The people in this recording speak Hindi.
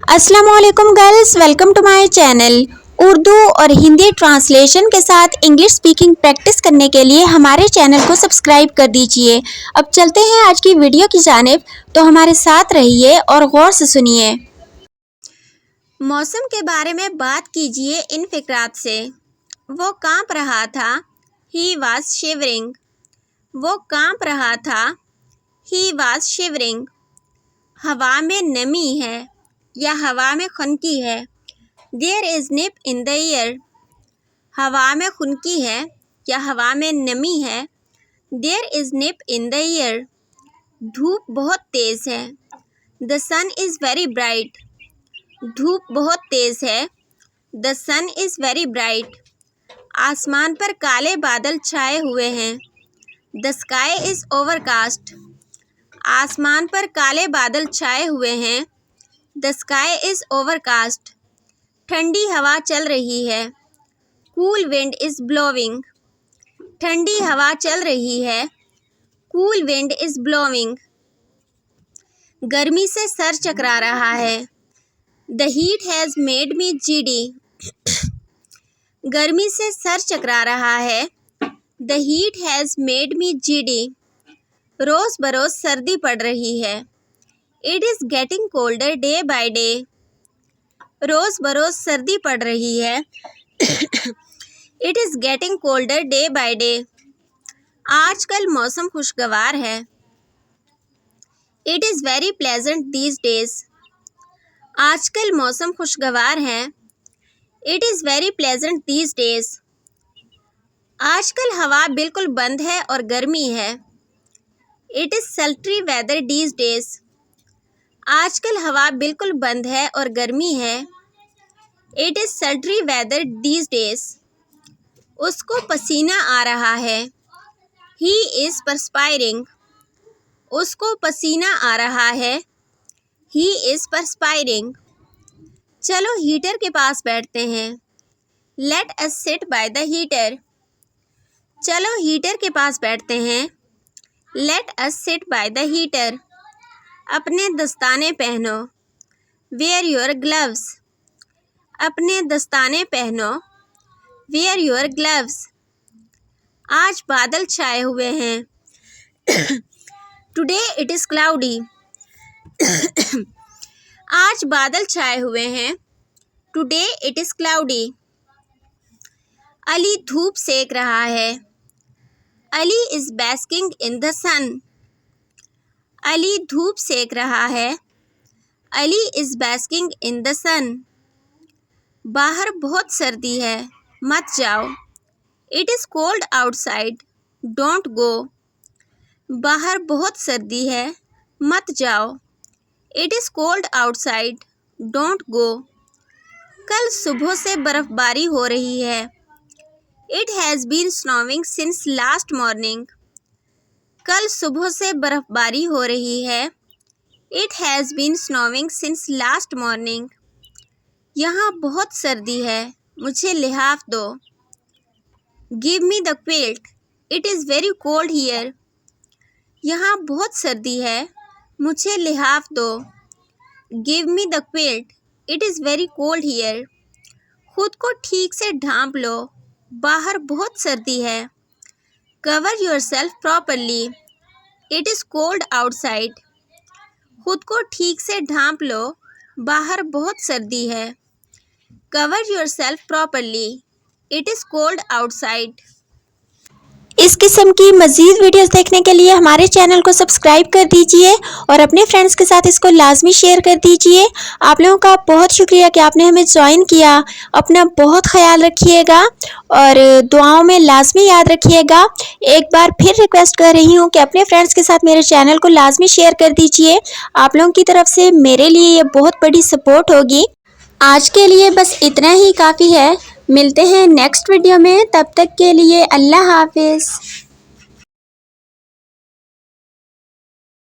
अस्सलामुअलैकुम girls, welcome to my channel. Urdu और हिंदी ट्रांसलेशन के साथ इंग्लिश स्पीकिंग प्रैक्टिस करने के लिए हमारे चैनल को सब्सक्राइब कर दीजिए। अब चलते हैं आज की वीडियो की जानिब, तो हमारे साथ रहिए और गौर से सुनिए। मौसम के बारे में बात कीजिए इन फिक्रात से। वो कांप रहा था, ही वॉज शिवरिंग। वो कांप रहा था, ही वॉज शिवरिंग। हवा में नमी है या हवा में खुनकी है। There is nip in the air. हवा में खुनकी है या हवा में नमी है। There is nip in the air. धूप बहुत तेज़ है। The sun is very bright. धूप बहुत तेज़ है। The sun is very bright. आसमान पर काले बादल छाए हुए हैं। The sky is overcast. आसमान पर काले बादल छाए हुए हैं। The sky is overcast. ठंडी हवा चल रही है। Cool wind is blowing. ठंडी हवा चल रही है। Cool wind is blowing. गर्मी से सर चकरा रहा है। The heat has made me giddy. गर्मी से सर चकरा रहा है। The heat has made me giddy. रोज़ बरोज़ सर्दी पड़ रही है। It is getting colder day by day. रोज़ बरोज़ सर्दी पड़ रही है। It is getting colder day by day. आजकल मौसम खुशगवार है। It is very pleasant these days. आजकल मौसम खुशगवार है। It is very pleasant these days. आजकल हवा बिल्कुल बंद है और गर्मी है। It is sultry weather these days. आजकल हवा बिल्कुल बंद है और गर्मी है। It is sultry weather these days. उसको पसीना आ रहा है। He is perspiring. उसको पसीना आ रहा है। He is perspiring. चलो हीटर के पास बैठते हैं। Let us sit by the heater. चलो हीटर के पास बैठते हैं। Let us sit by the heater. अपने दस्ताने पहनो। Wear your gloves. अपने दस्ताने पहनो। Wear your gloves. आज बादल छाए हुए हैं। Today it is cloudy. आज बादल छाए हुए हैं। Today it is cloudy. Ali धूप सेक रहा है। Ali is basking in the sun. Ali धूप सेक रहा है। Ali is basking in the sun. बाहर बहुत सर्दी है, मत जाओ। It is cold outside, don't go. बाहर बहुत सर्दी है, मत जाओ। It is cold outside, don't go. कल सुबह से बर्फ़बारी हो रही है। It has been snowing since last morning. कल सुबह से बर्फ़बारी हो रही है। It has been snowing since last morning. यहाँ बहुत सर्दी है, मुझे लिहाफ दो। Give me the quilt, it is very cold here. यहाँ बहुत सर्दी है, मुझे लिहाफ दो। Give me the quilt, it is very cold here. खुद को ठीक से ढांप लो, बाहर बहुत सर्दी है। Cover yourself properly, it is cold outside. खुद को ठीक से ढांप लो, बाहर बहुत सर्दी है। Cover yourself properly, it is cold outside. इस किस्म की मज़ीद वीडियोस देखने के लिए हमारे चैनल को सब्सक्राइब कर दीजिए और अपने फ्रेंड्स के साथ इसको लाजमी शेयर कर दीजिए। आप लोगों का बहुत शुक्रिया कि आपने हमें ज्वाइन किया। अपना बहुत ख्याल रखिएगा और दुआओं में लाजमी याद रखिएगा। एक बार फिर रिक्वेस्ट कर रही हूँ कि अपने फ्रेंड्स के साथ मेरे चैनल को लाजमी शेयर कर दीजिए। आप लोगों की तरफ से मेरे लिए ये बहुत बड़ी सपोर्ट होगी। आज के लिए बस इतना ही काफ़ी है। मिलते हैं नेक्स्ट वीडियो में, तब तक के लिए अल्लाह हाफिज़।